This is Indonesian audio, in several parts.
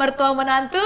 mertua menantu.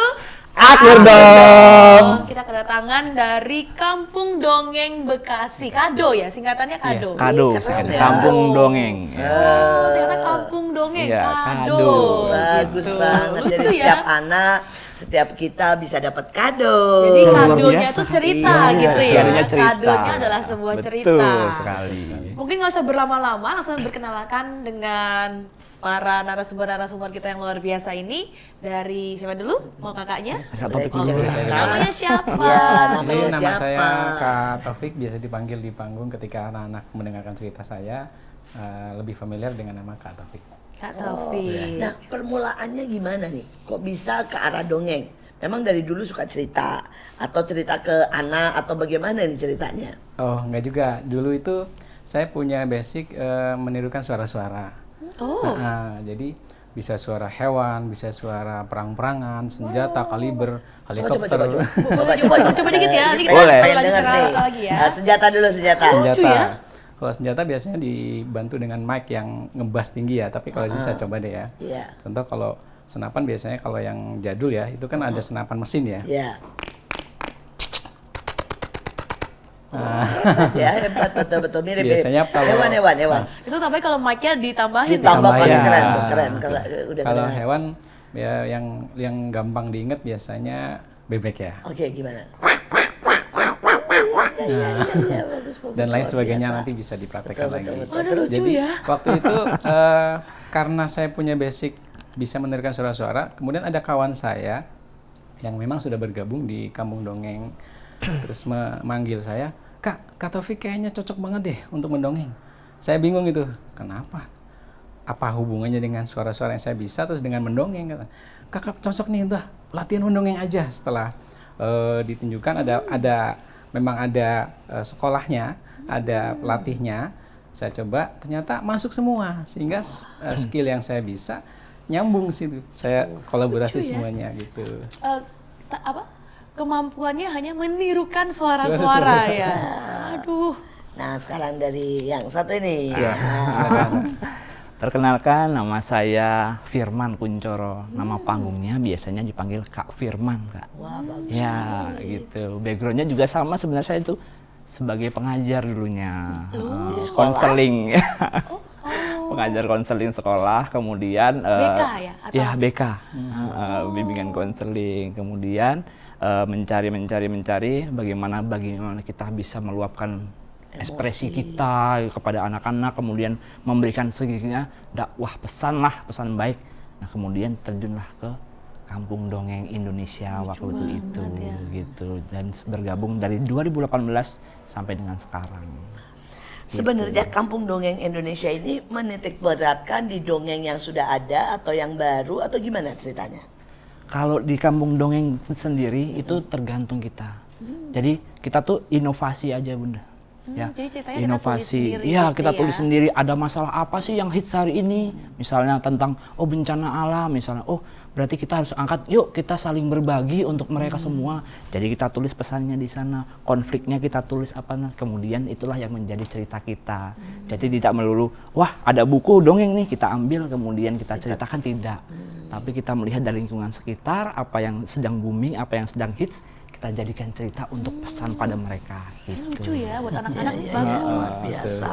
Akur dong. Kita kedatangan dari Kampung Dongeng Bekasi. Kado ya, singkatannya Kado. Iya, Kado, Kampung Dongeng. Oh, ternyata Kampung Dongeng, Iya, Kado. Kado. Bagus Gitu. banget. Lucu Jadi ya. setiap anak, setiap kita bisa dapat kado. Jadi Luar kadonya biasa. tuh cerita Iya, gitu ya. Kadonya cerita. Kadonya adalah sebuah Betul cerita. sekali. Mungkin nggak usah berlama-lama, langsung berkenalan dengan para narasumber-narasumber kita yang luar biasa ini. Dari siapa dulu? Mau kakaknya? Topik Boleh dulu. diceritakan. Namanya siapa? Iya, Jadi namanya nama siapa? saya Kak Taufik, biasa dipanggil di panggung ketika anak-anak mendengarkan cerita saya lebih familiar dengan nama Kak Taufik. Kak Taufik. Nah, permulaannya gimana nih? Kok bisa ke arah dongeng? Memang dari dulu suka cerita atau cerita ke anak atau bagaimana nih ceritanya? Oh, enggak juga. Dulu itu saya punya basic menirukan suara-suara. Oh. Jadi bisa suara hewan, bisa suara perang-perangan, senjata, kaliber, Coba, helikopter. Coba dikit ya, nanti kita Boleh. lanjut Dengar nih. lagi ya. Senjata dulu, senjata. Lucu ya. Kalau senjata biasanya dibantu dengan mic yang ngebas tinggi ya, tapi kalau itu saya coba deh ya. Iya. Contoh kalau senapan biasanya kalau yang jadul ya, itu kan ada senapan mesin ya. Iya. Ya, hebat, betul-betul mirip. Biasanya kalau- hewan. Itu tapi kalau mic-nya ditambahin Ditambah ya. pasti Ya. keren tuh, keren. Kalau udah Kalau keren. hewan ya yang gampang diingat biasanya bebek ya. Oke, gimana? Bagus, Dan lain luar sebagainya biasa. nanti bisa dipraktekkan lagi. Waduh, lucu Jadi ya. waktu itu karena saya punya basic bisa menerikan suara-suara, kemudian ada kawan saya yang memang sudah bergabung di Kampung Dongeng, terus memanggil saya, Kak Taufik kayaknya cocok banget deh untuk mendongeng. Saya bingung itu, kenapa? Apa hubungannya dengan suara-suara yang saya bisa terus dengan mendongeng? Kata, Kakak cocok nih, udah latihan mendongeng aja. Setelah ditunjukkan memang ada sekolahnya, ada pelatihnya. Saya coba, ternyata masuk semua sehingga skill yang saya bisa nyambung situ. Saya kolaborasi Lucu ya. semuanya gitu. Kemampuannya hanya menirukan suara-suara ya. Aduh. Nah, sekarang dari yang satu ini. Iya. Perkenalkan, nama saya Firman Kuncoro. Nama panggungnya biasanya dipanggil Kak Firman, Kak. Wah, bagus. Ya, gitu. Backgroundnya juga sama sebenarnya, saya itu sebagai pengajar dulunya. Di sekolah? Konseling. Pengajar konseling sekolah, kemudian BK ya? Atau? Ya, BK. Bimbingan konseling. Kemudian mencari bagaimana kita bisa meluapkan ekspresi kita kepada anak-anak, kemudian memberikan seginya dakwah pesan baik. Nah, kemudian terjunlah ke Kampung Dongeng Indonesia waktu itu ya. gitu, dan bergabung dari 2018 sampai dengan sekarang. Sebenarnya Kampung Dongeng Indonesia ini menitik beratkan di dongeng yang sudah ada atau yang baru atau gimana ceritanya? Kalau di Kampung Dongeng sendiri itu tergantung kita. Jadi kita tuh inovasi aja, Bunda. Ya, Jadi ceritanya kita tulis inovasi. sendiri Iya, gitu kita ya. tulis sendiri. Ada masalah apa sih yang hits hari ini? Misalnya tentang bencana alam, misalnya berarti kita harus angkat. Yuk kita saling berbagi untuk mereka semua. Jadi kita tulis pesannya di sana. Konfliknya kita tulis apa? Nah, kemudian itulah yang menjadi cerita kita. Jadi tidak melulu, wah ada buku dongeng nih kita ambil kemudian kita ceritakan, tidak. Tapi kita melihat dari lingkungan sekitar, apa yang sedang booming, apa yang sedang hits, kita jadikan cerita untuk pesan pada mereka. Ini Gitu. lucu ya buat anak-anak. Iya, Bagus. luar biasa.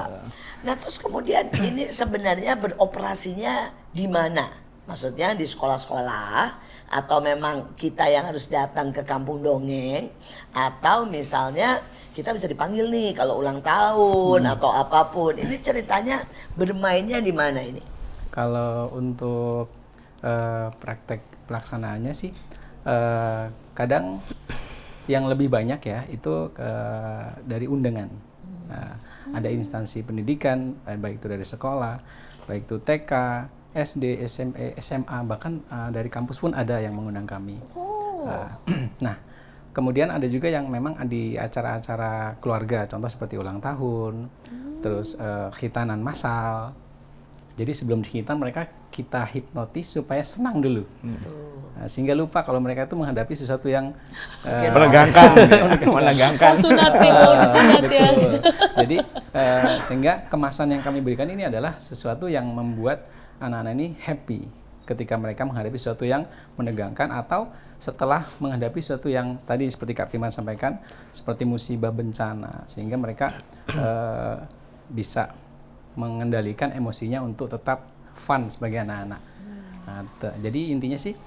Nah, terus kemudian ini sebenarnya beroperasinya di mana? Maksudnya di sekolah-sekolah atau memang kita yang harus datang ke Kampung Dongeng, atau misalnya kita bisa dipanggil nih kalau ulang tahun atau apapun. Ini ceritanya bermainnya di mana ini? Kalau untuk praktek pelaksanaannya sih kadang yang lebih banyak ya itu dari undangan. Nah, ada instansi pendidikan baik itu dari sekolah, baik itu TK, SD, SMA, bahkan dari kampus pun ada yang mengundang kami. Nah, kemudian ada juga yang memang di acara-acara keluarga, contoh seperti ulang tahun, terus khitanan massal. Jadi sebelum dikhitan mereka kita hipnotis supaya senang dulu. Nah, sehingga lupa kalau mereka itu menghadapi sesuatu yang menegangkan. Sunat nih, mau disunat ya. betul. Jadi sehingga kemasan yang kami berikan ini adalah sesuatu yang membuat anak-anak ini happy ketika mereka menghadapi sesuatu yang menegangkan atau setelah menghadapi sesuatu yang tadi seperti Kak Firman sampaikan, seperti musibah bencana, sehingga mereka bisa mengendalikan emosinya untuk tetap fun sebagai anak-anak. Nah, jadi intinya sih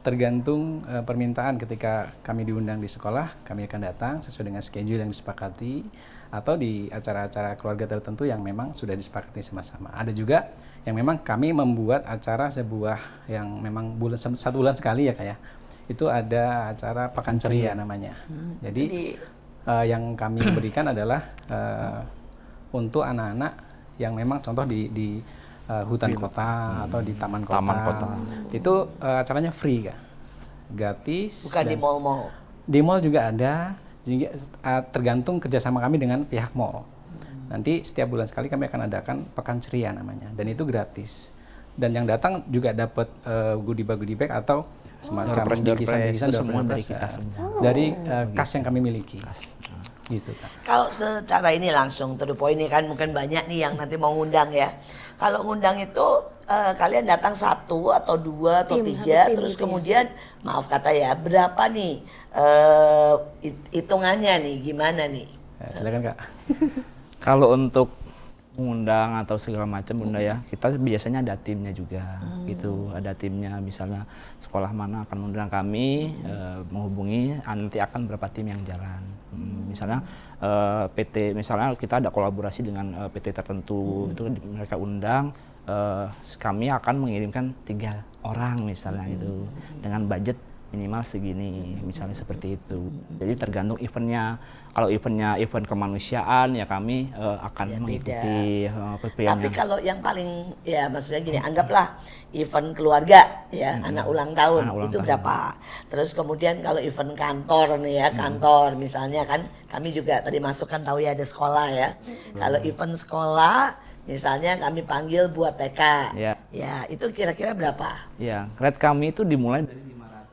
tergantung permintaan. Ketika kami diundang di sekolah, kami akan datang sesuai dengan schedule yang disepakati, atau di acara-acara keluarga tertentu yang memang sudah disepakati sama-sama. Ada juga yang memang kami membuat acara sebuah yang memang satu bulan sekali ya Kak ya. Itu ada acara Pekan Ceria namanya. Jadi yang kami berikan adalah untuk anak-anak yang memang contoh di hutan kota atau di taman kota. Itu acaranya free Kak. Gratis. Bukan di mall-mall. Di mall juga ada. Jadi tergantung kerjasama kami dengan pihak mall. Nanti setiap bulan sekali kami akan adakan Pekan Ceria namanya, dan itu gratis. Dan yang datang juga dapat goodie bag atau semacam bingkisan semua dari kita semua. Dari kas yang kami miliki. Gitu Kak. Kalau secara ini langsung to the point ini kan mungkin banyak nih yang nanti mau ngundang ya. Kalau ngundang itu kalian datang 1 atau 2 atau 3, terus gitu kemudian maaf kata ya, berapa nih hitungannya nih, gimana nih? Silakan Kak. Kalau untuk mengundang atau segala macam Bunda ya, kita biasanya ada timnya juga gitu. Ada timnya, misalnya sekolah mana akan mengundang kami, menghubungi, nanti akan berapa tim yang jalan. Misalnya PT, misalnya kita ada kolaborasi dengan PT tertentu, itu mereka undang, kami akan mengirimkan 3 orang misalnya gitu, dengan budget minimal segini, misalnya seperti itu. Jadi tergantung eventnya. Kalau eventnya event kemanusiaan ya kami akan Ya, mengikuti PPN. Tapi kalau yang paling ya maksudnya gini, anggaplah event keluarga ya, anak ulang tahun, Anak ulang itu tahun. berapa? Terus kemudian kalau event kantor nih ya, kantor misalnya kan kami juga tadi masuk kan tahu ya ada sekolah ya. Kalau event sekolah misalnya kami panggil buat TK. Ya. Ya, itu kira-kira berapa? Ya, rate kami itu dimulai dari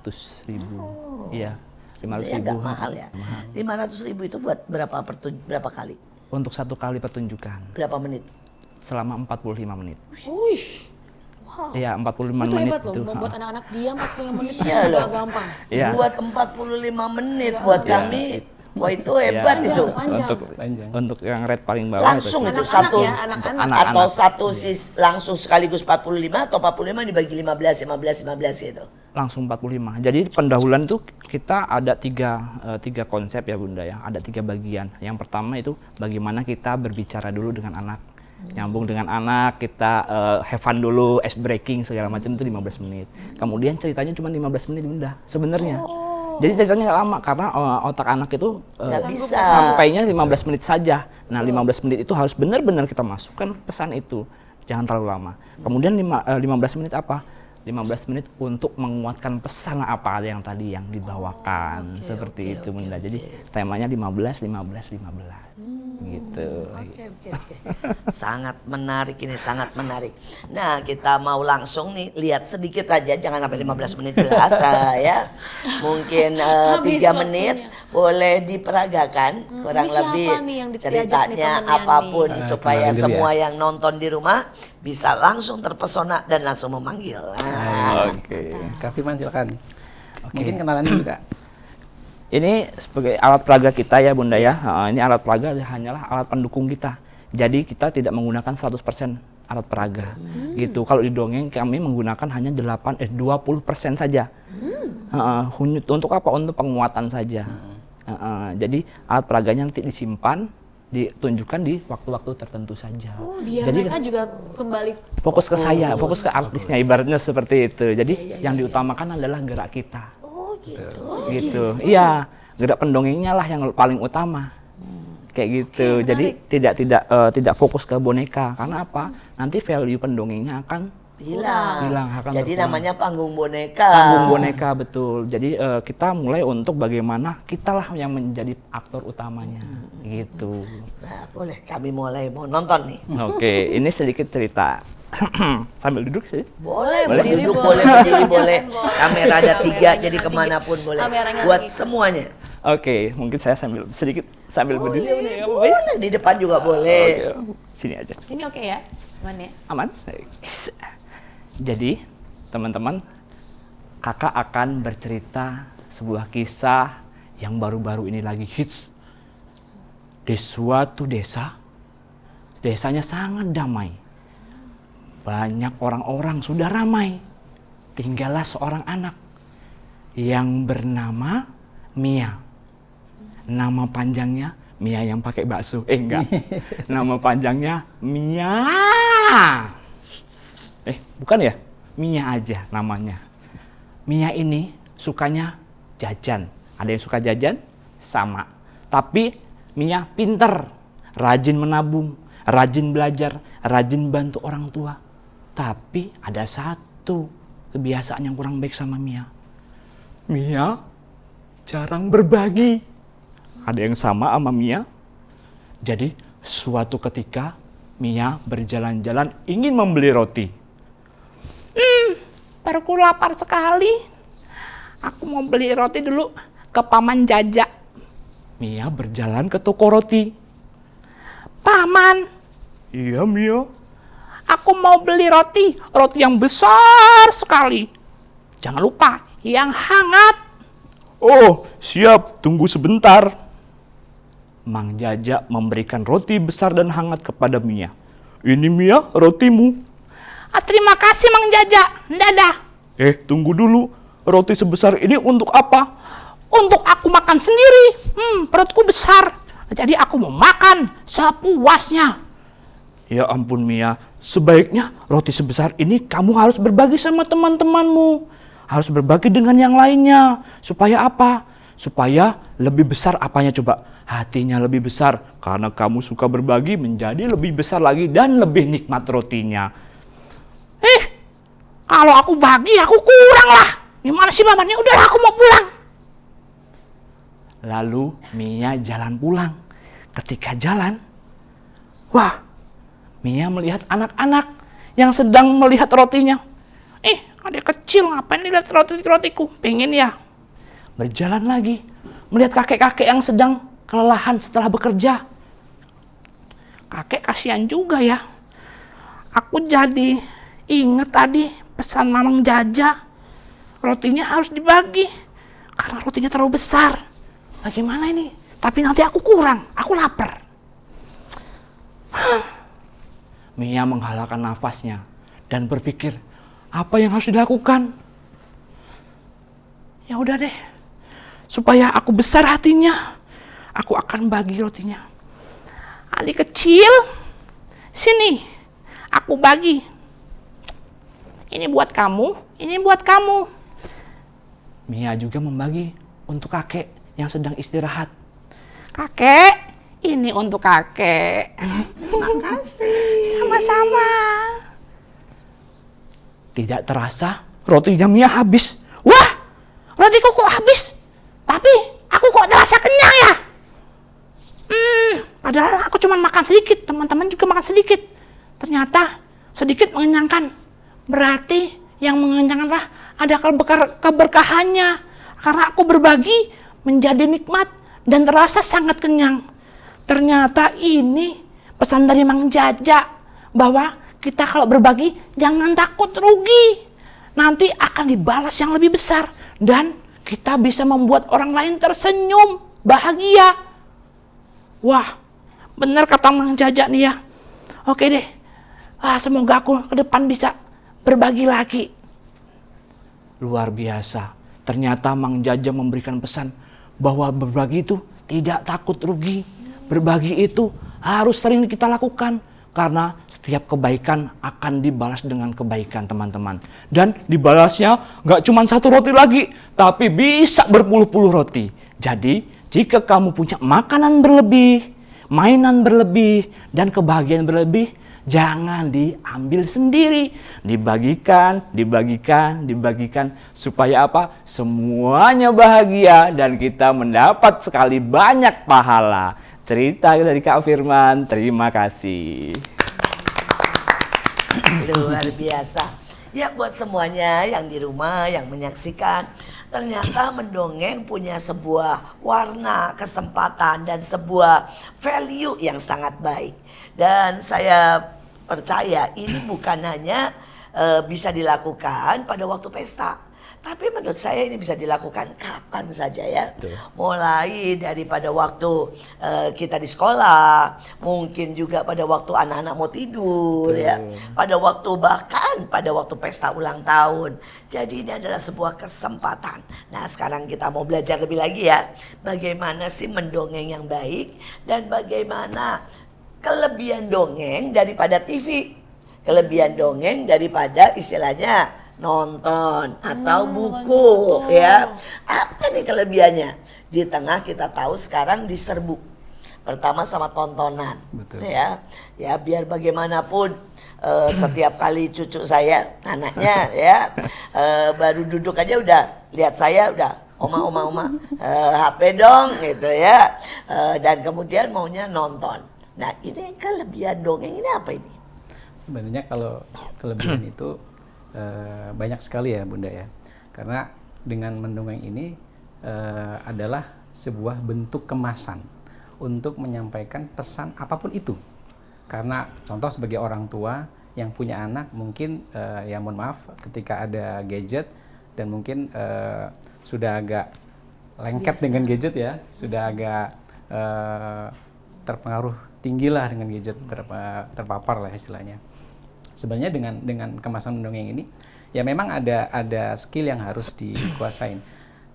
500.000. Iya, 500.000. Sebenarnya agak mahal ya. 500.000 itu buat berapa kali? Untuk 1 kali pertunjukan Berapa menit? selama 45 menit. Wih, wow. Iya, 45 Itu menit hebat loh, itu. membuat anak-anak diam 45 menit Iya itu loh. gak gampang. Iya. Buat 45 menit buat kami, wah itu hebat Iya. itu. Panjang. Untuk yang rate paling bawah Langsung itu Anak-anak satu ya, anak-anak. Anak-anak. atau satu langsung sekaligus 45 atau 45 dibagi 15 gitu. langsung 45. Jadi pendahuluan itu kita ada tiga konsep ya Bunda ya. Ada 3 bagian. Yang pertama itu bagaimana kita berbicara dulu dengan anak. Nyambung dengan anak, kita have fun dulu, ice breaking segala macam itu 15 menit. Kemudian ceritanya cuma 15 menit Bunda sebenarnya. Jadi ceritanya nggak lama karena otak anak itu Nggak bisa. sampainya 15 menit saja. Nah 15 menit itu harus benar-benar kita masukkan pesan itu. Jangan terlalu lama. Kemudian 15 menit apa? 15 menit untuk menguatkan pesan apa yang tadi yang dibawakan. Seperti itu Bunda. Jadi temanya 15 gitu. Oke. Sangat menarik ini, sangat menarik. Nah, kita mau langsung nih lihat sedikit aja, jangan sampai 15 menit jelas ya. Mungkin 3 Habis menit waktunya. boleh diperagakan kurang Ini siapa lebih nih yang diajak nih ceritanya temennya apapun nih? supaya kenalin dulu semua ya. yang nonton di rumah bisa langsung terpesona dan langsung memanggil. Nah, Oke. Kak Firman silakan. Mungkin kenalan dulu Kak. Ini sebagai alat peraga kita ya Bunda ya. Ini alat peraga hanyalah alat pendukung kita. Jadi kita tidak menggunakan 100% alat peraga. Gitu. Kalau di dongeng kami menggunakan hanya 20% saja. Untuk apa? Untuk penguatan saja. Jadi alat peraganya nanti disimpan, ditunjukkan di waktu-waktu tertentu saja. Biar Jadi mereka juga kembali fokus ke saya, fokus ke artisnya, ibaratnya seperti itu. Jadi yang diutamakan adalah gerak kita. oh gitu. Gitu. Iya, gerak pendongengnya lah yang paling utama. Kayak gitu. Jadi tidak fokus ke boneka. Karena apa? Nanti value pendongengnya akan hilang, akan Jadi berkurang. namanya panggung boneka. Panggung boneka, betul. Jadi kita mulai untuk bagaimana kitalah yang menjadi aktor utamanya. Gitu. Nah, boleh kami mulai mau nonton nih. Oke, ini sedikit cerita. Sambil duduk sih. Boleh, Boleh. Berdiri duduk, boleh, boleh, berdiri jangan boleh. boleh. Kamera ada 3, Kameranya jadi nanti kemanapun boleh. kameranya Buat nanti. semuanya. Oke, mungkin saya sedikit sambil berdiri ya, Bunda, ya, Bunda, ya? Boleh, di depan juga boleh. Oke, sini aja. Sini oke ya? Aman ya? Aman. Jadi teman-teman, kakak akan bercerita sebuah kisah yang baru-baru ini lagi hits. Di suatu desa, desanya sangat damai. Banyak orang-orang sudah ramai. Tinggallah seorang anak yang bernama Mia. Nama panjangnya Mia yang pakai bakso. Enggak. Nama panjangnya Mia. Bukan ya? Mia aja namanya. Mia ini sukanya jajan. Ada yang suka jajan? Sama. Tapi Mia pinter, rajin menabung, rajin belajar, rajin bantu orang tua. Tapi ada satu kebiasaan yang kurang baik sama Mia. Mia jarang berbagi. Ada yang sama Mia. Jadi suatu ketika Mia berjalan-jalan ingin membeli roti. Perutku lapar sekali. Aku mau beli roti dulu ke Paman Jaja. Mia berjalan ke toko roti. Paman. Iya Mia. Aku mau beli roti yang besar sekali. Jangan lupa, yang hangat. Oh, siap. Tunggu sebentar. Mang Jaja memberikan roti besar dan hangat kepada Mia. Ini Mia, rotimu. Terima kasih Mang Jaja. Dadah. Tunggu dulu. Roti sebesar ini untuk apa? Untuk aku makan sendiri. Perutku besar. Jadi aku mau makan sepuasnya. Ya ampun Mia, sebaiknya roti sebesar ini kamu harus berbagi sama teman-temanmu. Harus berbagi dengan yang lainnya. Supaya apa? Supaya lebih besar apanya coba? Hatinya lebih besar. Karena kamu suka berbagi menjadi lebih besar lagi dan lebih nikmat rotinya. Kalau aku bagi aku kurang lah. Gimana sih mamanya? Udah aku mau pulang. Lalu Mia jalan pulang. Ketika jalan, wah, Mia melihat anak-anak yang sedang melihat rotinya. Adik kecil ngapain lihat rotiku? Pengen ya. Berjalan lagi, melihat kakek-kakek yang sedang kelelahan setelah bekerja. Kakek kasihan juga ya. Aku jadi inget tadi pesan Mamang Jaja. Rotinya harus dibagi. Karena rotinya terlalu besar. Bagaimana ini? Tapi nanti aku kurang. Aku lapar. Mia menghalangkan nafasnya. Dan berpikir, apa yang harus dilakukan? Ya udah deh. Supaya aku besar hatinya. Aku akan bagi rotinya. Adik kecil. Sini. Aku bagi. Ini buat kamu. Ini buat kamu. Mia juga membagi untuk kakek yang sedang istirahat. Kakek, ini untuk kakek. Terima kasih. Sama-sama. Tidak terasa rotinya Mia habis. Wah, rotiku kok habis? Tapi aku kok terasa kenyang ya? Padahal aku cuma makan sedikit, teman-teman juga makan sedikit. Ternyata sedikit mengenyangkan. Berarti yang mengenyangkanlah ada keberkahannya. Karena aku berbagi menjadi nikmat dan terasa sangat kenyang. Ternyata ini pesan dari Mang Jaja bahwa kita kalau berbagi jangan takut rugi. Nanti akan dibalas yang lebih besar dan kita bisa membuat orang lain tersenyum, bahagia. Wah, benar kata Mang Jaja nih ya. Oke deh. Semoga aku ke depan bisa berbagi lagi. Luar biasa. Ternyata Mang Jaja memberikan pesan bahwa berbagi itu tidak takut rugi. Berbagi itu harus sering kita lakukan. Karena setiap kebaikan akan dibalas dengan kebaikan teman-teman. Dan dibalasnya nggak cuma satu roti lagi. Tapi bisa berpuluh-puluh roti. Jadi jika kamu punya makanan berlebih, mainan berlebih, dan kebahagiaan berlebih, jangan diambil sendiri. Dibagikan supaya apa? Semuanya bahagia dan kita mendapat sekali banyak pahala. Cerita dari Kak Firman, terima kasih. Luar biasa. Ya buat semuanya yang di rumah, yang menyaksikan. Ternyata mendongeng punya sebuah warna, kesempatan, dan sebuah value yang sangat baik. Dan saya percaya ini bukan hanya bisa dilakukan pada waktu pesta. Tapi menurut saya ini bisa dilakukan kapan saja ya. Betul. Mulai daripada waktu kita di sekolah, mungkin juga pada waktu anak-anak mau tidur ya, pada waktu bahkan pada waktu pesta ulang tahun. Jadi ini adalah sebuah kesempatan. Nah sekarang kita mau belajar lebih lagi ya, bagaimana sih mendongeng yang baik dan bagaimana kelebihan dongeng daripada TV, kelebihan dongeng daripada istilahnya nonton atau buku ya. Apa nih kelebihannya? Di tengah kita tahu sekarang diserbu. Pertama sama tontonan. Betul. Ya biar bagaimanapun setiap kali cucu saya anaknya ya baru duduk aja udah lihat saya udah oma HP dong gitu ya. Dan kemudian maunya nonton. Nah, ini kelebihan dongeng ini apa ini? Sebenarnya kalau kelebihan itu banyak sekali ya Bunda ya, karena dengan mendongeng ini adalah sebuah bentuk kemasan untuk menyampaikan pesan apapun itu. Karena contoh sebagai orang tua yang punya anak mungkin ya mohon maaf ketika ada gadget dan mungkin sudah agak lengket dengan gadget ya, sudah agak terpengaruh tinggi lah dengan gadget, terpapar lah istilahnya. Sebenarnya dengan kemasan mendongeng ini ya memang ada skill yang harus dikuasain,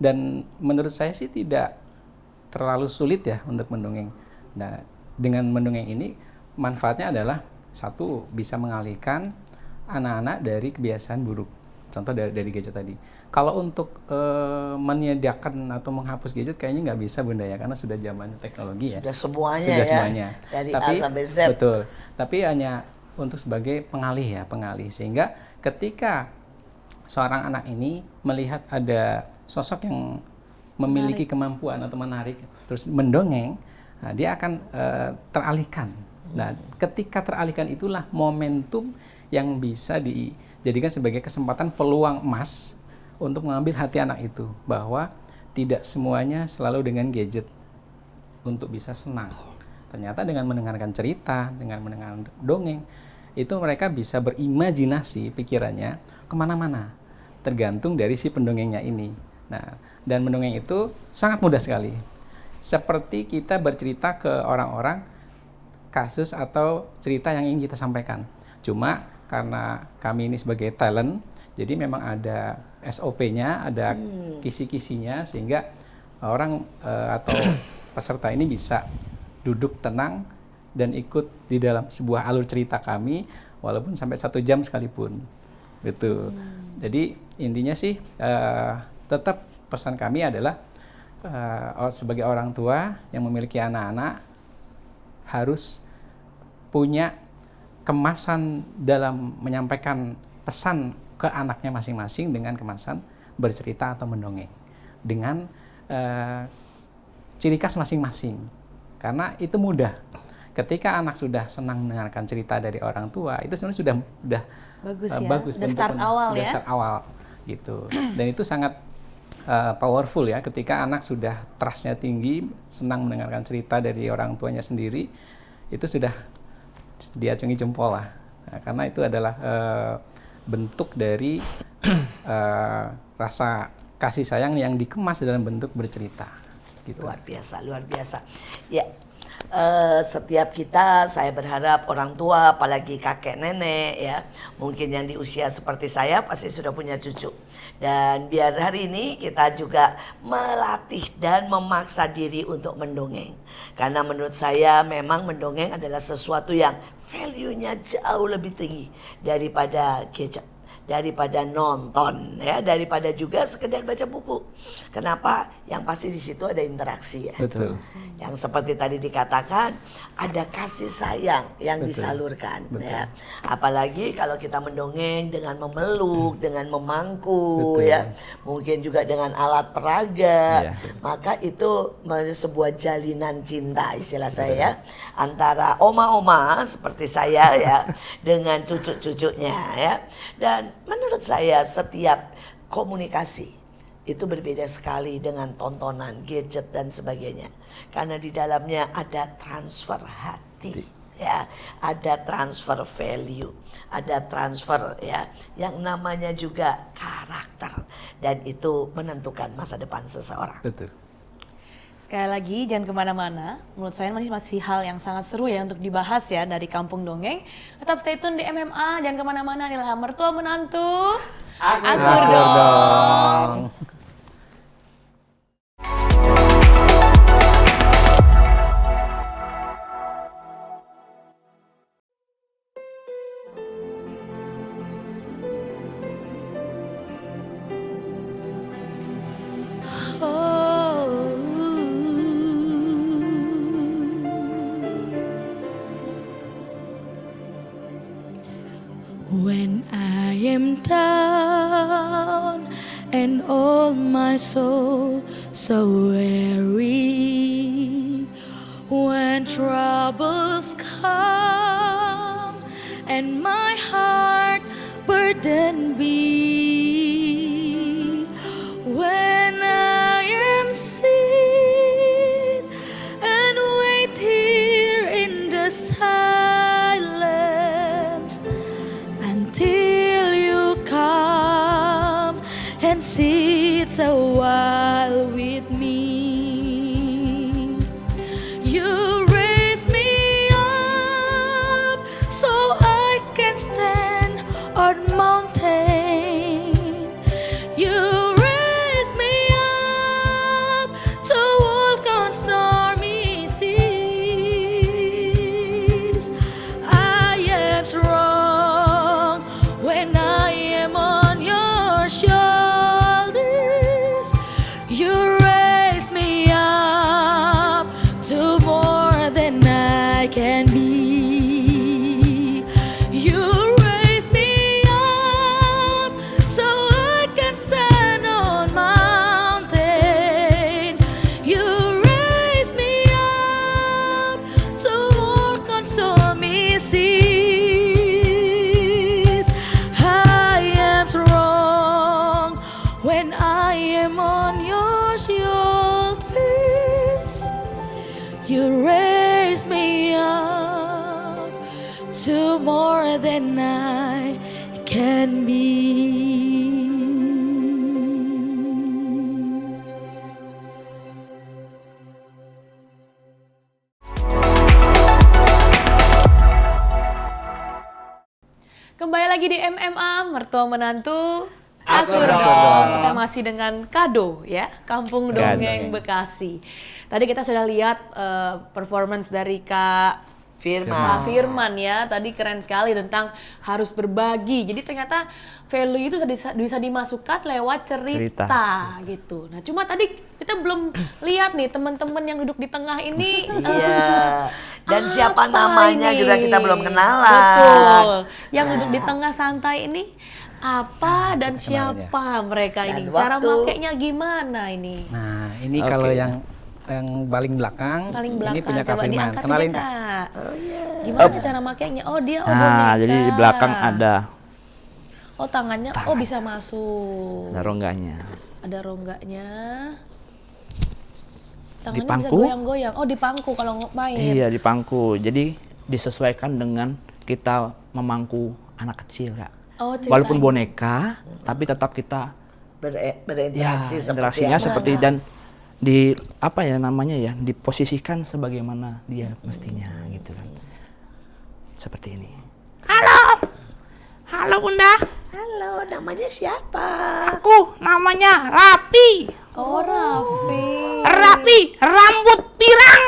dan menurut saya sih tidak terlalu sulit ya untuk mendongeng. Nah dengan mendongeng ini manfaatnya adalah satu, bisa mengalihkan anak-anak dari kebiasaan buruk, contoh dari gadget tadi. Kalau untuk menyediakan atau menghapus gadget kayaknya nggak bisa Bunda ya, karena sudah zamannya teknologi ya. Sudah semuanya Sudah ya. semuanya. Dari Tapi, A sampai Z. Betul. Tapi hanya untuk sebagai pengalih sehingga ketika seorang anak ini melihat ada sosok yang memiliki kemampuan atau menarik terus mendongeng, nah, dia akan teralihkan. Nah, ketika teralihkan itulah momentum yang bisa dijadikan sebagai kesempatan peluang emas untuk mengambil hati anak itu, bahwa tidak semuanya selalu dengan gadget untuk bisa senang. Ternyata dengan mendengarkan cerita, dengan mendengarkan dongeng, itu mereka bisa berimajinasi pikirannya kemana-mana, tergantung dari si pendongengnya ini. Nah, dan mendongeng itu sangat mudah sekali. Seperti kita bercerita ke orang-orang kasus atau cerita yang ingin kita sampaikan. Cuma karena kami ini sebagai talent, jadi memang ada SOP-nya, ada kisi-kisinya, sehingga orang atau peserta ini bisa duduk tenang dan ikut di dalam sebuah alur cerita kami walaupun sampai 1 jam sekalipun gitu. Jadi intinya sih tetap pesan kami adalah sebagai orang tua yang memiliki anak-anak harus punya kemasan dalam menyampaikan pesan ke anaknya masing-masing dengan kemasan bercerita atau mendongeng dengan ciri khas masing-masing, karena itu mudah. Ketika anak sudah senang mendengarkan cerita dari orang tua, itu sebenarnya sudah bagus Udah start awal ya. Start awal gitu. Dan itu sangat powerful ya, ketika anak sudah trust-nya tinggi, senang mendengarkan cerita dari orang tuanya sendiri, itu sudah diacungi jempol lah. Nah, karena itu adalah bentuk dari rasa kasih sayang yang dikemas dalam bentuk bercerita. Gitu. Luar biasa. Ya. Setiap kita, saya berharap orang tua, apalagi kakek nenek ya, mungkin yang di usia seperti saya pasti sudah punya cucu. Dan biar hari ini kita juga melatih dan memaksa diri untuk mendongeng. Karena menurut saya memang mendongeng adalah sesuatu yang value-nya jauh lebih tinggi daripada gadget, daripada nonton ya, daripada juga sekedar baca buku. Kenapa? Yang pasti di situ ada interaksi ya. Betul. Yang seperti tadi dikatakan ada kasih sayang yang disalurkan ya. Apalagi kalau kita mendongeng dengan memeluk, dengan memangku ya, mungkin juga dengan alat peraga, maka itu sebuah jalinan cinta istilah saya antara oma-oma seperti saya ya dengan cucu-cucunya ya. Dan menurut saya setiap komunikasi itu berbeda sekali dengan tontonan, gadget dan sebagainya. Karena di dalamnya ada transfer hati ya, ada transfer value, ada transfer ya, yang namanya juga karakter, dan itu menentukan masa depan seseorang. Betul. Sekali lagi jangan kemana-mana, menurut saya masih hal yang sangat seru ya untuk dibahas ya dari Kampung Dongeng. Tetap stay tune di MMA, jangan kemana-mana, inilah Mertua Menantu Akur Dong. When I am down and all my soul so weary, when troubles come and my heart burden be, when I am sick and wait here in the silence until you come and sit a while with me. You raise me up so I can stand on mountain. You raise me up to walk on stormy seas. I am strong when I am on your shoulders. You raise me up to more than I can be. You raise me up so I can stand on mountain. You raise me up to walk on stormy seas. I am strong when I am on your shoulders. You raise me up to more than I can be. Kembali lagi di MMA, Mertua Menantu Akur Dong. Kita masih dengan Kado ya, Kampung Dongeng Bekasi. Tadi kita sudah lihat performance dari Kak Firman ya, tadi keren sekali tentang harus berbagi. Jadi ternyata value itu bisa dimasukkan lewat cerita gitu. Nah cuma tadi kita belum lihat nih teman-teman yang duduk di tengah ini. Iya. Dan siapa apa namanya ini? juga kita belum kenalan. Betul. Yang duduk di tengah santai ini apa dan kenalnya. siapa mereka Dan ini? Cara waktu- makainya gimana ini? Nah, ini Oke. kalau yang paling belakang, Paling ini belakang, punya Kak coba Firman. diangkat Kenalin aja, Kak. Kak. Gimana cara makainya? Oh dia Nah, boneka. jadi di belakang ada Oh tangannya, oh bisa masuk. rongganya. Ada rongganya. Di Tangannya bisa pangku? goyang-goyang. Oh di pangku kalau main. Iya, di pangku. Jadi disesuaikan dengan kita memangku anak kecil, Kak. Oh, ceritanya. Walaupun boneka, tapi tetap kita Berinteraksi seperti interaksinya apa? seperti dan di apa ya namanya ya, diposisikan sebagaimana dia mestinya gitu kan. Seperti ini. Halo Bunda, Halo, namanya siapa? aku namanya Rapi. Oh Raffi. Rapi, rambut pirang.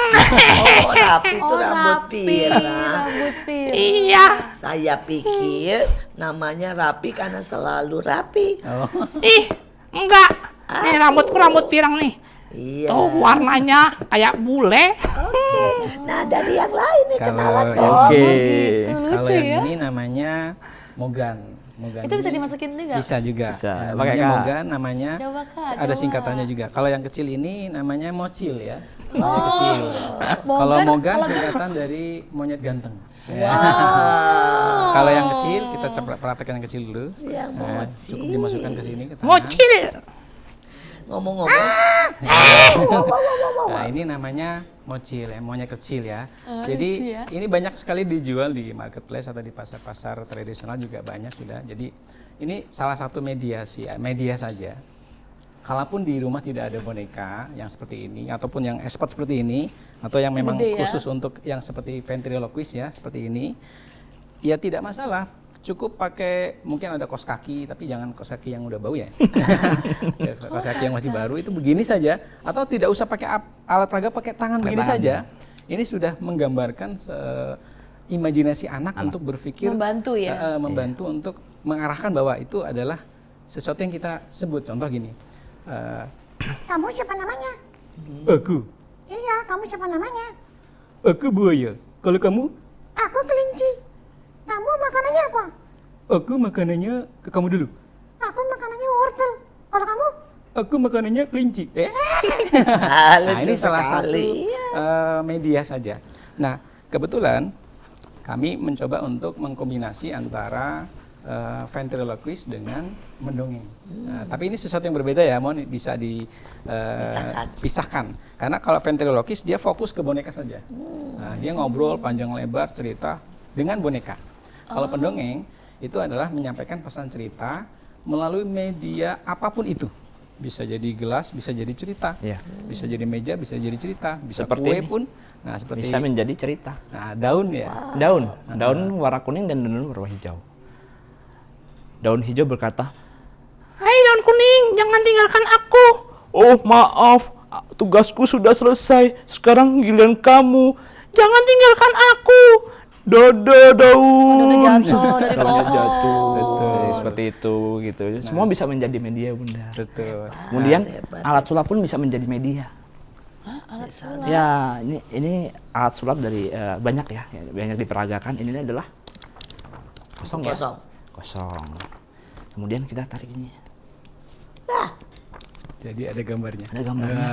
Oh, Rapi itu Oh rambut Raffi, pirang. rambut pirang. Iya. Saya pikir namanya Rapi karena selalu rapi. Ih, enggak. Nih rambutku rambut pirang nih. Iya. Tuh warnanya kayak bule. Oke. Nah, dari yang lain nih Kalau kenalan yang- dong. Oke. Gitu, Kalau lucu yang ya. ini namanya Mogan. Mogan Itu bisa ini dimasukin juga? Bisa juga. Bisa. Nah, Pakai, namanya Kak. Mogan, namanya Coba, Kak, ada coba. singkatannya juga. Kalau yang kecil ini namanya Mocil ya. Oh, Kecil. Kalau Mogan, Mogan kalau singkatan dari monyet ganteng. Wow. Kalau yang kecil kita coba praktekkan yang kecil dulu. Yang Nah, mochi. cukup dimasukkan ke sini ke tangan. Ngocil. Ngomong-ngomong. Nah, ini namanya mocil ya, monyet kecil ya. Jadi lucu ya. ini banyak sekali dijual di marketplace atau di pasar-pasar tradisional juga banyak sudah. Jadi ini salah satu media saja. Kalaupun di rumah tidak ada boneka yang seperti ini, ataupun yang expert seperti ini, atau yang memang gede ya. khusus untuk yang seperti ventriloquist ya, seperti ini, ya tidak masalah. Cukup pakai, mungkin ada kaos kaki, tapi jangan kaos kaki yang udah bau ya. Ya, kaos kaki yang masih baru itu begini saja, atau tidak usah pakai alat peraga, pakai tangan begini saja. Ini sudah menggambarkan imajinasi anak untuk berpikir, Membantu ya. membantu untuk mengarahkan bahwa itu adalah sesuatu yang kita sebut. Contoh gini, Kamu siapa namanya? aku Iya, kamu siapa namanya? buaya. Kalau kamu, Aku kelinci. Kamu makanannya apa? aku makanannya ke kamu dulu. Aku makanannya wortel. Kalau kamu? Aku makanannya kelinci. Ah, Nah, lucu ini salah satu sekali. media saja. Nah, kebetulan kami mencoba untuk mengkombinasi antara ventriloquist dengan mendongeng. Nah, tapi ini sesuatu yang berbeda ya, mohon bisa dipisahkan. Karena kalau ventriloquist dia fokus ke boneka saja. Nah, dia ngobrol panjang lebar cerita dengan boneka. Kalau pendongeng itu adalah menyampaikan pesan cerita melalui media apapun itu. Bisa jadi gelas, bisa jadi cerita, Iya. bisa jadi meja, bisa jadi cerita, bisa Seperti kue ini. pun. Nah, seperti Bisa menjadi cerita. nah, daun ya. Daun warna kuning dan daun warna hijau. Daun hijau berkata, "Hai daun kuning, jangan tinggalkan aku." "Oh, maaf, tugasku sudah selesai. Sekarang giliran kamu. Jangan tinggalkan aku." Dadah daun. Daunnya jatuh dari Daunnya pohon. jatuh. Betul, seperti itu gitu. Semua bisa menjadi media, Bunda. Betul. Kemudian alat sulap pun bisa menjadi media. Alat sulap. Ya, ini alat sulap dari banyak ya, banyak diperagakan. Ini adalah kosong ya. Kosong. Kosong. Kemudian kita tarik ini. Jadi ada gambarnya. Ada gambarnya.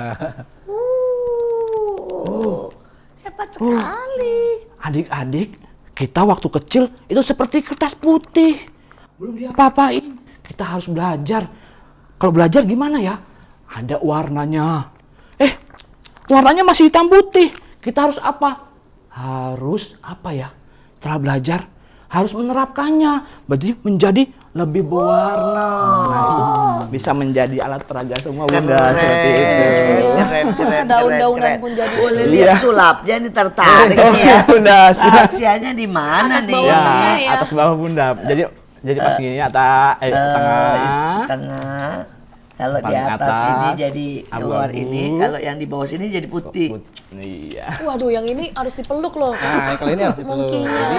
Hebat sekali. Adik-adik, kita waktu kecil itu seperti kertas putih. Belum diapa-apain. Kita harus belajar. Kalau belajar gimana ya? Ada warnanya. Warnanya masih hitam putih. Kita harus apa? Harus apa ya? Setelah belajar, harus menerapkannya. Berarti menjadi lebih berwarna. Nah, itu bisa menjadi alat peraga semua, Bunda. Seperti itu. Keren. Daun-daunan pun jadi. Boleh Iya. lihat sulapnya ini tertarik nih ya. Bunda. Rahasianya di mana Atas nih? bawah Ya, tengah ya. atas bawah Bunda. Jadi pas gini tengah. Tengah. Kalau di Paling atas ini atas, jadi luar abu-abu. ini, kalau yang di bawah sini jadi putih. Iya. Waduh, yang ini harus dipeluk loh. Nah, kalau ini harus dipeluk. Monkey-nya. Jadi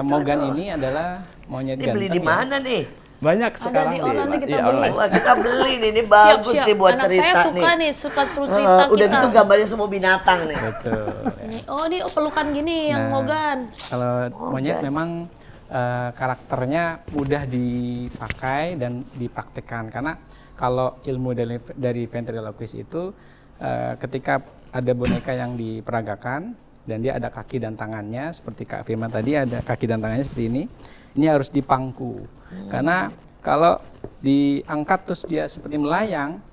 Mogan ini adalah monyet Ini beli ganteng di ya. mana nih? Banyak Ada sekarang di online, nanti kita iya, beli. online. Wah, kita beli nih, ini bagus Siap-siap. nih buat Anak cerita saya suka nih, suka suruh cerita Udah kita. gitu gambarnya semua binatang nih. Betul. Oh, ini pelukan gini yang Nah, Mogan. Kalau monyet memang karakternya mudah dipakai dan dipraktekkan karena kalau ilmu dari ventriloquist itu ketika ada boneka yang diperagakan dan dia ada kaki dan tangannya seperti Kak Firman tadi ada kaki dan tangannya seperti ini harus dipangku karena kalau diangkat terus dia seperti melayang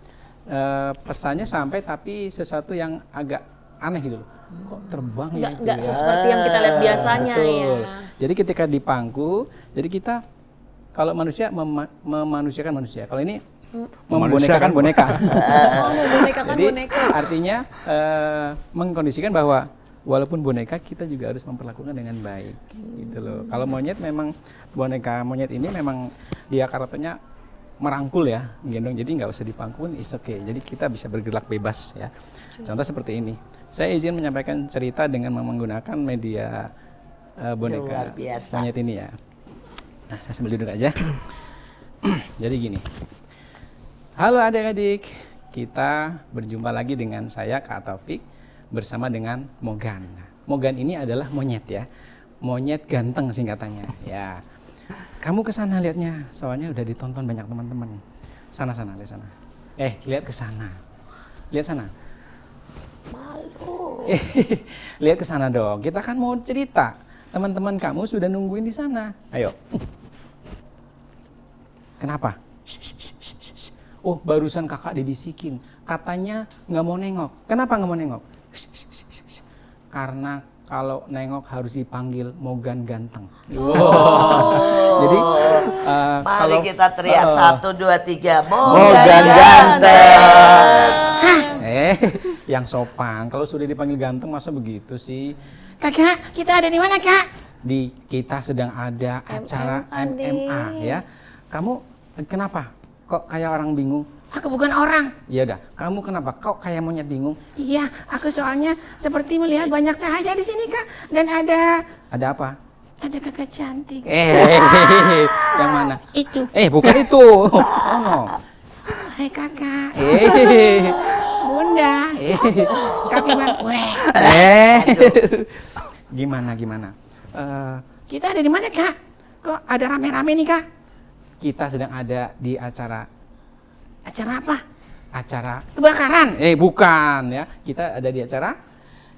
pesannya sampai tapi sesuatu yang agak aneh gitu loh. Kok terbang ya itu Nggak ya? seperti yang kita lihat biasanya ya. Betul. Jadi ketika dipangku, jadi kita kalau manusia memanusiakan manusia. Kalau ini membonekakan boneka. Oh, membonekakan Jadi boneka. artinya mengkondisikan bahwa walaupun boneka kita juga harus memperlakukan dengan baik, gitu loh. Kalau monyet memang boneka monyet ini memang dia karakternya merangkul ya, gendong. Jadi nggak usah dipangku, is okay. Jadi kita bisa bergerak bebas ya. Contoh seperti ini. Saya izin menyampaikan cerita dengan menggunakan media boneka Luar biasa. monyet ini ya. Nah, saya sambil duduk aja. Jadi gini. Halo adik-adik, kita berjumpa lagi dengan saya Kak Taufik bersama dengan Mogan. Nah, Mogan ini adalah monyet ya, monyet ganteng singkatannya. Ya, kamu ke sana lihatnya, soalnya udah ditonton banyak teman-teman. Sana, lihat sana. Lihat ke sana, lihat sana. Malu. Lihat ke sana dong. Kita kan mau cerita. Teman-teman kamu sudah nungguin di sana. Ayo. Kenapa? Oh, barusan kakak dibisikin, katanya nggak mau nengok. Kenapa nggak mau nengok? Karena kalau nengok harus dipanggil Mogan ganteng. Jadi Mari kita teriak 1, 2, 3. Mogan ganteng. Yang sopan. Kalau sudah dipanggil ganteng masa begitu sih? Kakak, kita ada di mana, Kak? Kita sedang ada acara MMA ya. Kamu kenapa? Kok kayak orang bingung? Aku bukan orang. Ya udah, kamu kenapa? Kok kayak monyet bingung? Iya, aku soalnya seperti melihat banyak cahaya di sini, Kak. Dan ada Apa? kakak cantik. Yang mana? Itu. Bukan itu. Oh no. Hai kakak. Eh, Bunda. Kaki man. Weh. Gimana? Kita ada di mana, Kak? Kok ada rame-rame nih, Kak? Kita sedang ada di acara Acara apa? kebakaran. Kebakaran. Bukan ya. Kita ada di acara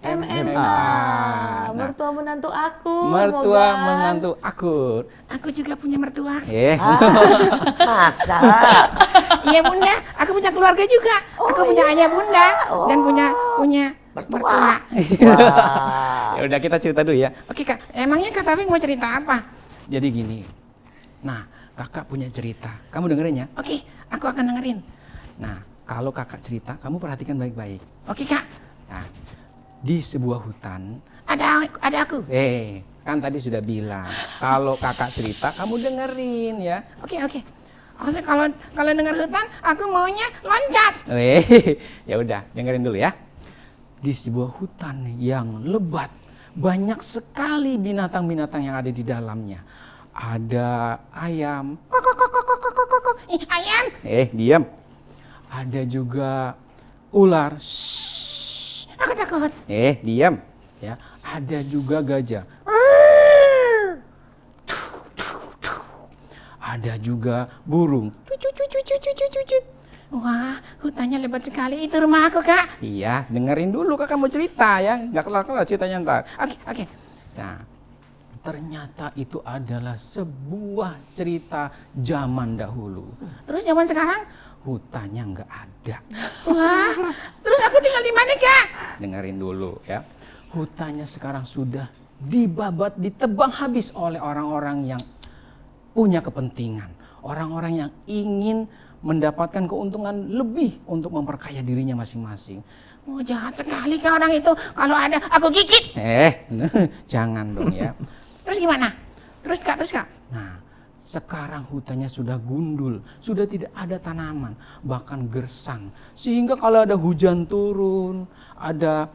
MMA, Nah, mertua menantu aku. mertua Mogan. menantu akur. Aku juga punya mertua. Masa? Iya, Bunda. Aku punya keluarga juga. Aku punya ayah, Bunda. Dan punya Mertua. mertua. Wah. Ya udah kita cerita dulu ya. Oke, Kak. Emangnya Kak Taufik mau cerita apa? Jadi gini. Nah, kakak punya cerita. Kamu dengerin ya? Oke, aku akan dengerin. Nah, kalau kakak cerita, kamu perhatikan baik-baik. Oke, Kak. Nah, di sebuah hutan, Ada aku. kan tadi sudah bilang, kalau kakak cerita, kamu dengerin ya. Oke. Maksudnya kalau dengar hutan, aku maunya loncat. Ya udah, dengerin dulu ya. Di sebuah hutan yang lebat, banyak sekali binatang-binatang yang ada di dalamnya. Ada ayam. Ih, ayam. Diam. Ada juga ular. Aku takut. Diam. Ya, ada juga gajah. Ada juga burung. Wah, hutannya lebat sekali. Itu rumah aku, Kak. Iya, dengerin dulu kakak mau cerita ya. Nggak kelar-kelar ceritanya ntar. Oke. Nah, ternyata itu adalah sebuah cerita zaman dahulu. Terus zaman sekarang? Hutannya nggak ada. Wah, terus aku tinggal di mana, Kak? Dengerin dulu ya. Hutannya sekarang sudah dibabat, ditebang habis oleh orang-orang yang punya kepentingan. Orang-orang yang ingin mendapatkan keuntungan lebih untuk memperkaya dirinya masing-masing. Oh, jahat sekali Kak orang itu. Kalau ada, aku gigit. Jangan dong ya. Terus gimana? Terus Kak. Nah, sekarang hutannya sudah gundul, sudah tidak ada tanaman, bahkan gersang. Sehingga kalau ada hujan turun, ada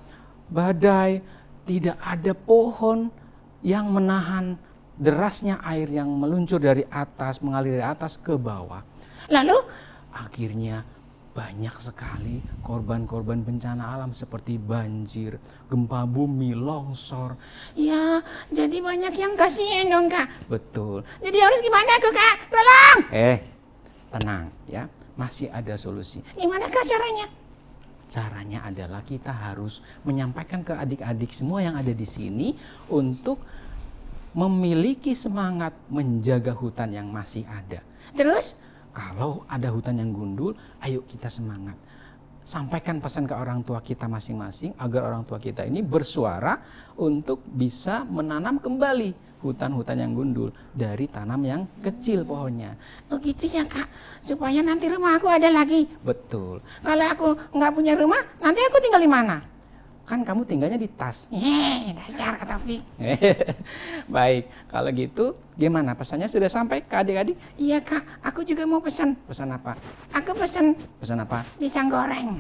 badai, tidak ada pohon yang menahan derasnya air yang meluncur dari atas, mengalir dari atas ke bawah. Lalu? Akhirnya banyak sekali korban-korban bencana alam seperti banjir, gempa bumi, longsor. Ya, jadi banyak yang kasihan dong Kak. Betul. Jadi harus gimana aku Kak? Tolong! Tenang ya, masih ada solusi. Gimana Kak caranya? Caranya adalah kita harus menyampaikan ke adik-adik semua yang ada di sini untuk memiliki semangat menjaga hutan yang masih ada. Terus? Kalau ada hutan yang gundul, ayo kita semangat. Sampaikan pesan ke orang tua kita masing-masing agar orang tua kita ini bersuara untuk bisa menanam kembali hutan-hutan yang gundul dari tanam yang kecil pohonnya. Oh gitu ya Kak, supaya nanti rumah aku ada lagi. Betul. Kalau aku nggak punya rumah, nanti aku tinggal di mana? Kan kamu tinggalnya di tas. Dasar Kak Taufik. Baik, kalau gitu gimana? Pesannya sudah sampai ke adik-adik? Iya Kak, aku juga mau pesan. Pesan apa? Aku pesan Pesan apa? pisang goreng.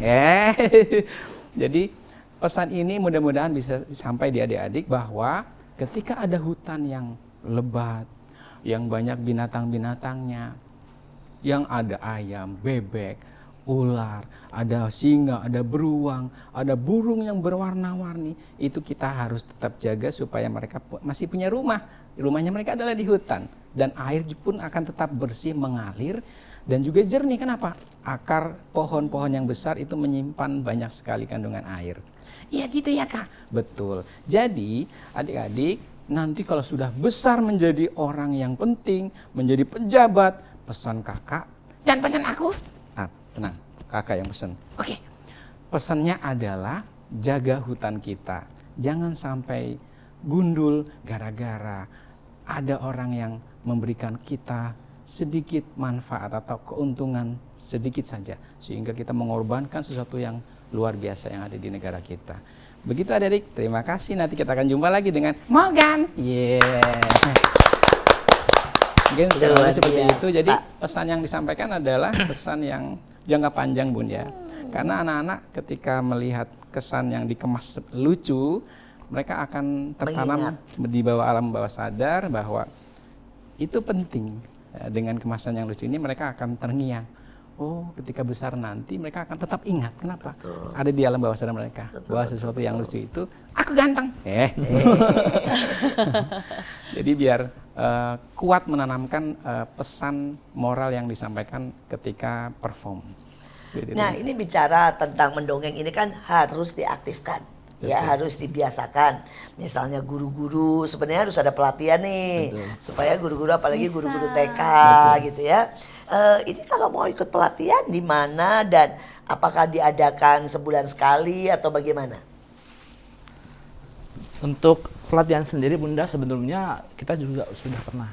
Jadi pesan ini mudah-mudahan bisa sampai di adik-adik bahwa ketika ada hutan yang lebat, yang banyak binatang-binatangnya, yang ada ayam, bebek, ular, ada singa, ada beruang, ada burung yang berwarna-warni, itu kita harus tetap jaga supaya mereka masih punya rumah. Rumahnya mereka adalah di hutan dan air pun akan tetap bersih mengalir dan juga jernih. Kenapa? Akar pohon-pohon yang besar itu menyimpan banyak sekali kandungan air. Iya gitu ya Kak. Betul. Jadi adik-adik nanti kalau sudah besar menjadi orang yang penting, menjadi pejabat, pesan kakak Dan pesan aku? tenang, kakak yang pesen. Oke. Pesannya adalah jaga hutan kita. Jangan sampai gundul gara-gara ada orang yang memberikan kita sedikit manfaat atau keuntungan sedikit saja. Sehingga kita mengorbankan sesuatu yang luar biasa yang ada di negara kita. Begitu adik-adik, terima kasih. Nanti kita akan jumpa lagi dengan Morgan. Mungkin Luar seperti biasa. itu. Jadi pesan yang disampaikan adalah pesan yang jangka panjang, Bun ya. Karena anak-anak ketika melihat kesan yang dikemas lucu, mereka akan tertanam di bawah alam bawah sadar bahwa itu penting. Dengan kemasan yang lucu ini mereka akan terngiang. Oh, ketika besar nanti mereka akan tetap ingat. Kenapa? Ada di alam bawah sadar mereka. Bahwa sesuatu yang lucu itu Aku ganteng. jadi biar kuat menanamkan pesan moral yang disampaikan ketika perform. Nah, ini bicara tentang mendongeng ini kan harus diaktifkan. Ya, harus dibiasakan. Misalnya guru-guru sebenarnya harus ada pelatihan nih. Supaya guru-guru apalagi guru-guru TK gitu ya. Ini kalau mau ikut pelatihan di mana dan apakah diadakan sebulan sekali atau bagaimana? Untuk pelatihan sendiri Bunda, sebetulnya kita juga sudah pernah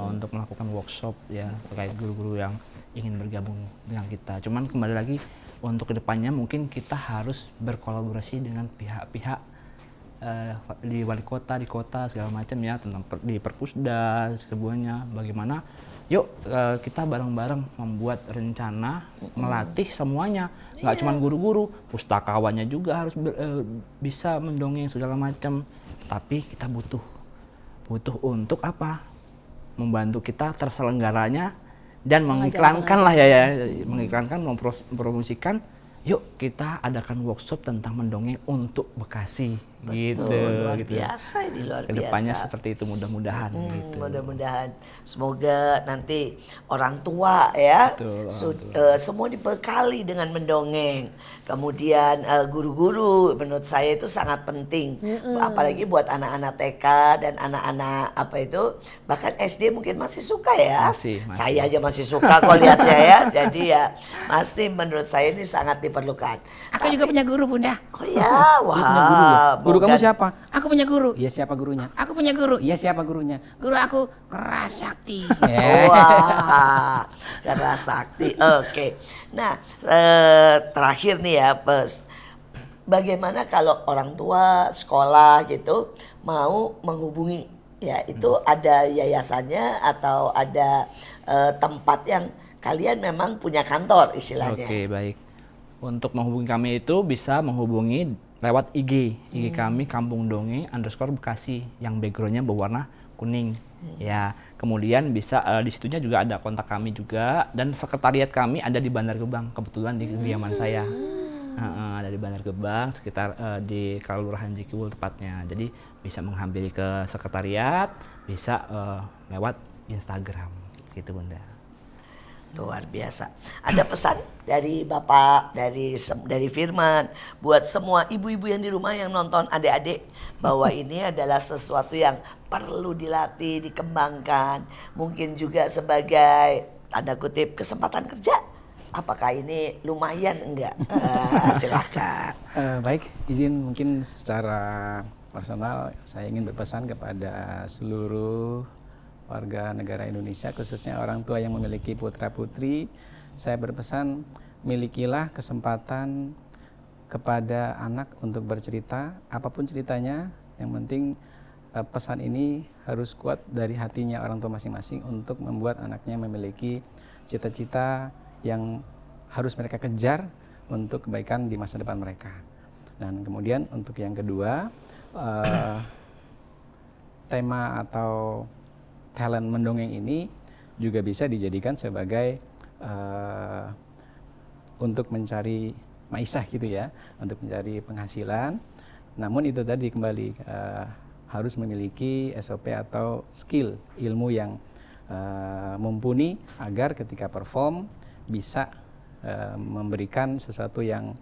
untuk melakukan workshop ya terkait guru-guru yang ingin bergabung dengan kita. Cuman kembali lagi untuk kedepannya mungkin kita harus berkolaborasi dengan pihak-pihak di wali kota, di kota segala macam ya, tentang di Perpusda semuanya. Bagaimana? Yuk kita bareng-bareng membuat rencana melatih semuanya, nggak cuma guru-guru, pustakawannya juga harus bisa mendongeng segala macam. Tapi kita butuh untuk apa? Membantu kita terselenggaranya dan mengiklankan lah ya, mengiklankan, mempromosikan. Yuk kita adakan workshop tentang mendongeng untuk Bekasi. Gitu, luar gitu. biasa ini, luar Kedepannya biasa. seperti itu mudah-mudahan. Gitu. Mudah-mudahan semoga nanti orang tua ya Betul, semua dibekali dengan mendongeng. Kemudian guru-guru menurut saya itu sangat penting, apalagi buat anak-anak TK dan anak-anak apa itu bahkan SD mungkin masih suka ya. Masih. Saya aja masih suka kok lihatnya ya. Jadi ya pasti menurut saya ini sangat diperlukan. Aku juga punya guru, Bunda. Oh ya, wah. Guru kamu siapa? Aku punya guru. Iya, siapa gurunya? Aku punya guru. Iya, siapa gurunya? Guru aku keras sakti. Wah, keras sakti. Oke. Nah, terakhir nih ya, bagaimana kalau orang tua sekolah gitu mau menghubungi ya, itu ada yayasannya atau ada tempat yang kalian memang punya kantor istilahnya. Oke, baik. Untuk menghubungi kami itu bisa menghubungi lewat IG kami Kampung Dongeng _Bekasi yang backgroundnya berwarna kuning. Ya, kemudian bisa di situnya juga ada kontak kami juga, dan sekretariat kami ada di Bandar Gebang, kebetulan di kediaman saya. Ada di Bandar Gebang sekitar di Kelurahan Jikiwul tepatnya. Jadi bisa menghampiri ke sekretariat, bisa lewat Instagram gitu Bunda. Luar biasa. Ada pesan dari Bapak, dari Firman buat semua ibu-ibu yang di rumah yang nonton adik-adik bahwa ini adalah sesuatu yang perlu dilatih, dikembangkan, mungkin juga sebagai tanda kutip kesempatan kerja. Apakah ini lumayan enggak? Silahkan. Baik, izin mungkin secara personal saya ingin berpesan kepada seluruh warga negara Indonesia, khususnya orang tua yang memiliki putra-putri. Saya berpesan, milikilah kesempatan kepada anak untuk bercerita, apapun ceritanya, yang penting pesan ini harus kuat dari hatinya orang tua masing-masing untuk membuat anaknya memiliki cita-cita yang harus mereka kejar untuk kebaikan di masa depan mereka. Dan kemudian untuk yang kedua, tema atau talent mendongeng ini juga bisa dijadikan sebagai untuk mencari maisah gitu ya, untuk mencari penghasilan. Namun itu tadi kembali harus memiliki SOP atau skill, ilmu yang mumpuni agar ketika perform bisa memberikan sesuatu yang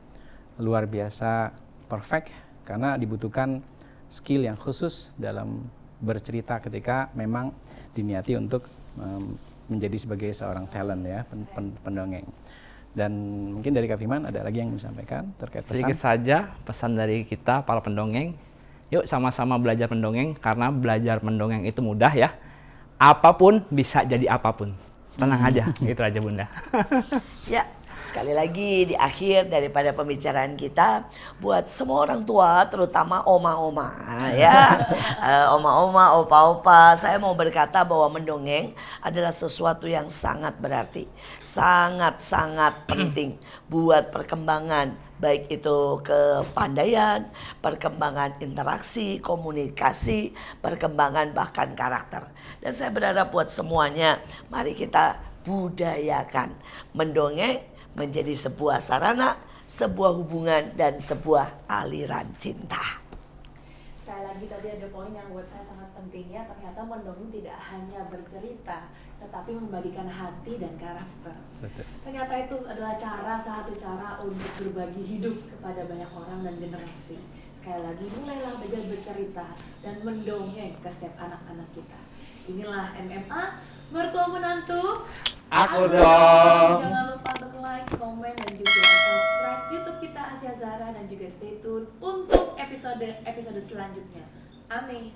luar biasa perfect, karena dibutuhkan skill yang khusus dalam bercerita ketika memang diniati untuk menjadi sebagai seorang talent ya, pendongeng. Dan mungkin dari Kak Firman ada lagi yang disampaikan terkait pesan? Sedikit saja pesan dari kita para pendongeng. Yuk sama-sama belajar mendongeng, karena belajar mendongeng itu mudah ya. Apapun bisa jadi apapun. Tenang aja, gitu aja Bunda. Ya, sekali lagi di akhir daripada pembicaraan kita, buat semua orang tua, terutama oma-oma ya, oma-oma, opa-opa, saya mau berkata bahwa mendongeng adalah sesuatu yang sangat berarti, sangat-sangat penting buat perkembangan, baik itu kepandaian, perkembangan interaksi, komunikasi, perkembangan bahkan karakter. Dan saya berharap buat semuanya, mari kita budayakan mendongeng menjadi sebuah sarana, sebuah hubungan, dan sebuah aliran cinta. Sekali lagi tadi ada poin yang buat saya sangat penting ya, ternyata mendongeng tidak hanya bercerita, tetapi membagikan hati dan karakter. Ternyata itu adalah satu cara untuk berbagi hidup kepada banyak orang dan generasi. Sekali lagi, mulailah belajar bercerita dan mendongeng ke setiap anak-anak kita. Inilah MMA, mertua menantu. Aku dong. Jangan lupa untuk like, komen, dan juga subscribe YouTube kita Asia Zara, dan juga stay tune untuk episode selanjutnya. Amin.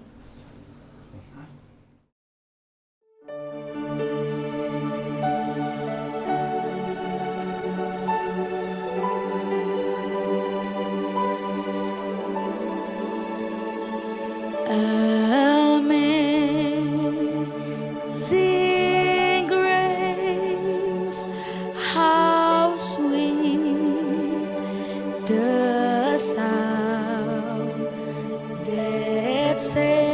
Amazing grace, how sweet the sound that saved